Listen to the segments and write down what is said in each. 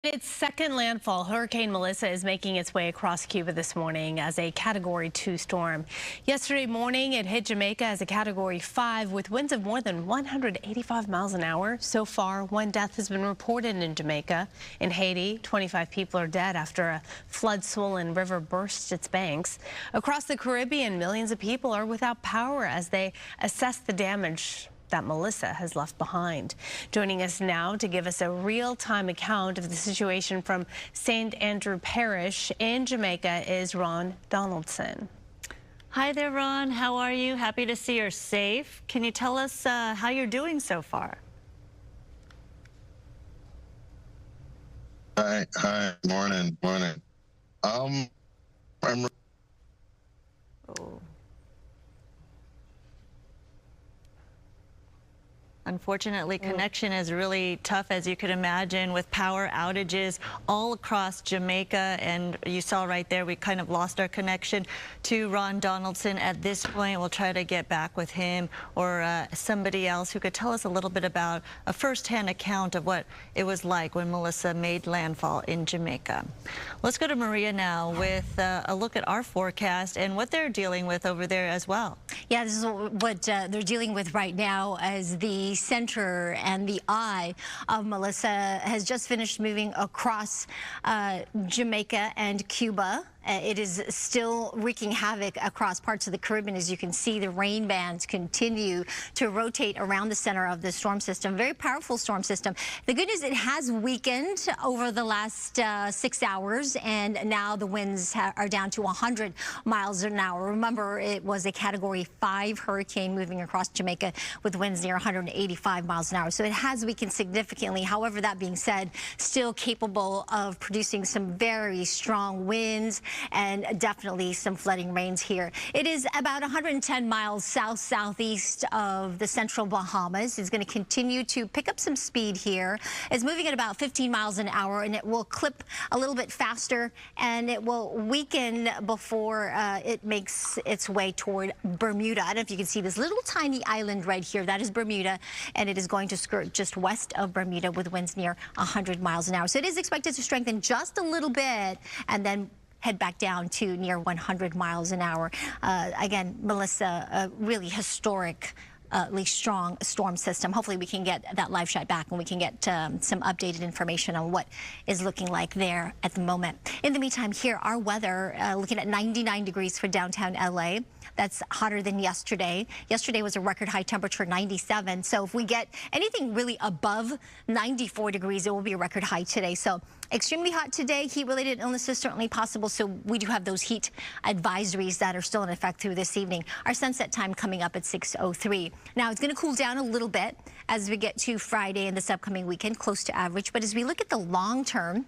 Its second landfall, Hurricane Melissa is making its way across Cuba this morning as a Category 2 storm. Yesterday morning, it hit Jamaica as a Category 5 with winds of more than 185 miles an hour. So far, one death has been reported in Jamaica. In Haiti, 25 people are dead after a flood-swollen river burst its banks. Across the Caribbean, millions of people are without power as they assess the damage that Melissa has left behind. Joining us now to give us a real-time account of the situation from St. Andrew Parish in Jamaica is Ron Donaldson. Hi there, Ron. How are you? Happy to see you're safe. Can you tell us how you're doing so far? Hi, morning. I'm Oh. Unfortunately, connection is really tough, as you could imagine, with power outages all across Jamaica. And you saw right there, we kind of lost our connection to Ron Donaldson. At this point, we'll try to get back with him or somebody else who could tell us a little bit about a first-hand account of what it was like when Melissa made landfall in Jamaica. Let's go to Maria now with a look at our forecast and what they're dealing with over there as well. Yeah, this is what they're dealing with right now, as the center and the eye of Melissa has just finished moving across Jamaica and Cuba. It is still wreaking havoc across parts of the Caribbean. As you can see, the rain bands continue to rotate around the center of the storm system. Very powerful storm system. The good news, it has weakened over the last 6 hours, and now the winds are down to 100 miles an hour. Remember, it was a Category 5 hurricane moving across Jamaica with winds near 185 miles an hour. So it has weakened significantly. However, that being said, still capable of producing some very strong winds and definitely some flooding rains here. It is about 110 miles south-southeast of the central Bahamas. It's going to continue to pick up some speed here. It's moving at about 15 miles an hour, and it will clip a little bit faster, and it will weaken before it makes its way toward Bermuda. I don't know if you can see this little tiny island right here. That is Bermuda, and it is going to skirt just west of Bermuda with winds near 100 miles an hour. So it is expected to strengthen just a little bit and then head back down to near 100 miles an hour. Again, Melissa, a really historically strong storm system. Hopefully we can get that live shot back and we can get some updated information on what is looking like there at the moment. In the meantime, here, our weather, looking at 99 degrees for downtown LA. That's hotter than yesterday. Yesterday was a record high temperature, 97. So if we get anything really above 94 degrees, it will be a record high today. So extremely hot today. Heat-related illnesses certainly possible. So we do have those heat advisories that are still in effect through this evening. Our sunset time coming up at 6:03. Now it's going to cool down a little bit as we get to Friday and this upcoming weekend, close to average. But as we look at the long term,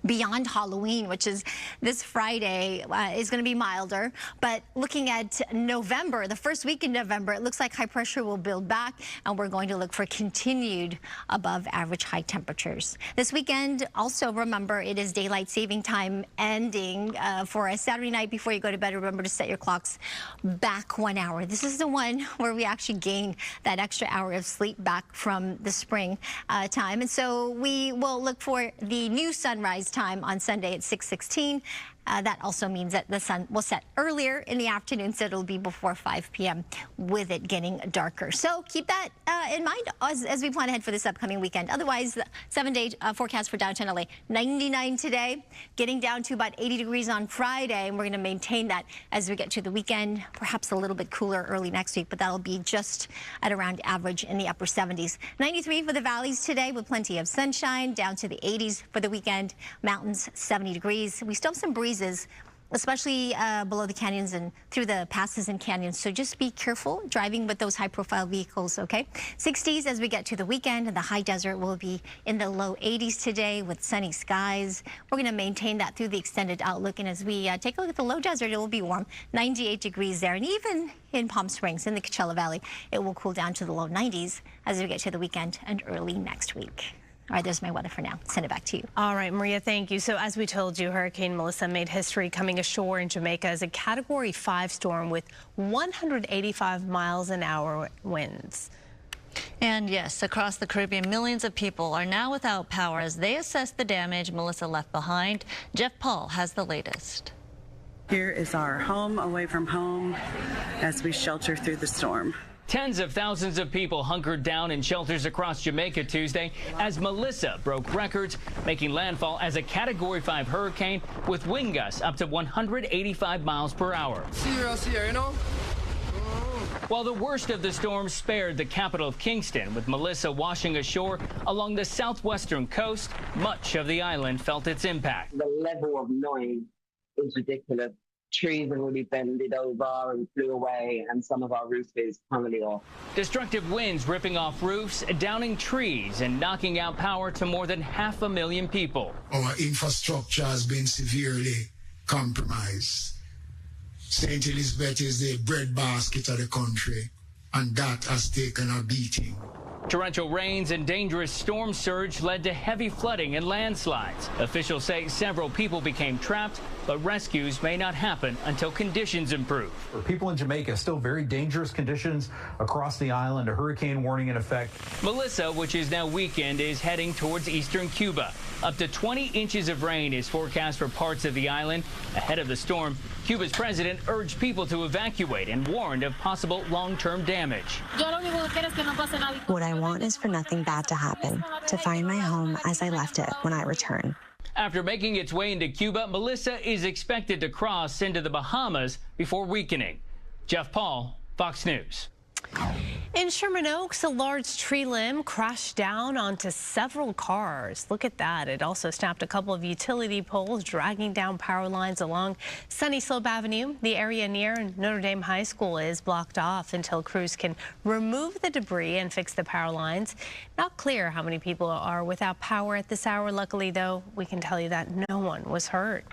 beyond Halloween, which is this Friday, is going to be milder. But looking at November, the first week in November, it looks like high pressure will build back, and we're going to look for continued above average high temperatures. This weekend, also remember, it is daylight saving time ending for a Saturday night. Before you go to bed, remember to set your clocks back 1 hour. This is the one where we actually gain that extra hour of sleep back from the spring time. And so we will look for the new sunrise time on Sunday at 6:16. That also means that the sun will set earlier in the afternoon, so it'll be before 5 p.m. with it getting darker. So keep that in mind as we plan ahead for this upcoming weekend. Otherwise, the 7-day forecast for downtown LA, 99 today, getting down to about 80 degrees on Friday, and we're going to maintain that as we get to the weekend, perhaps a little bit cooler early next week, but that'll be just at around average in the upper 70s. 93 for the valleys today with plenty of sunshine, down to the 80s for the weekend. Mountains, 70 degrees. We still have some breezes, especially below the canyons and through the passes and canyons. So just be careful driving with those high-profile vehicles, okay? 60s as we get to the weekend, and the high desert will be in the low 80s today with sunny skies. We're going to maintain that through the extended outlook. And as we take a look at the low desert, it will be warm, 98 degrees there. And even in Palm Springs, in the Coachella Valley, it will cool down to the low 90s as we get to the weekend and early next week. All right, there's my weather for now. Send it back to you. All right, Maria, thank you. So as we told you, Hurricane Melissa made history coming ashore in Jamaica as a Category 5 storm with 185 miles an hour winds. And yes, across the Caribbean, millions of people are now without power as they assess the damage Melissa left behind. Jeff Paul has the latest. Here is our home away from home as we shelter through the storm. Tens of thousands of people hunkered down in shelters across Jamaica Tuesday as Melissa broke records, making landfall as a Category 5 hurricane with wind gusts up to 185 miles per hour. Serious here, you know? While the worst of the storm spared the capital of Kingston, with Melissa washing ashore along the southwestern coast, much of the island felt its impact. The level of noise is ridiculous. Trees have really bended over and flew away, and some of our roof is currently off. Destructive winds ripping off roofs, downing trees, and knocking out power to more than 500,000 people. Our infrastructure has been severely compromised. St. Elizabeth is the breadbasket of the country, and that has taken a beating. Torrential rains and dangerous storm surge led to heavy flooding and landslides. Officials say several people became trapped, but rescues may not happen until conditions improve. For people in Jamaica, still very dangerous conditions across the island, a hurricane warning in effect. Melissa, which is now weakened, is heading towards eastern Cuba. Up to 20 inches of rain is forecast for parts of the island. Ahead of the storm, Cuba's president urged people to evacuate and warned of possible long-term damage. What I want is for nothing bad to happen, to find my home as I left it when I return. After making its way into Cuba, Melissa is expected to cross into the Bahamas before weakening. Jeff Paul, Fox News. In Sherman Oaks, a large tree limb crashed down onto several cars. Look at that. It also snapped a couple of utility poles, dragging down power lines along Sunny Slope Avenue. The area near Notre Dame High School is blocked off until crews can remove the debris and fix the power lines. Not clear how many people are without power at this hour. Luckily, though, we can tell you that no one was hurt.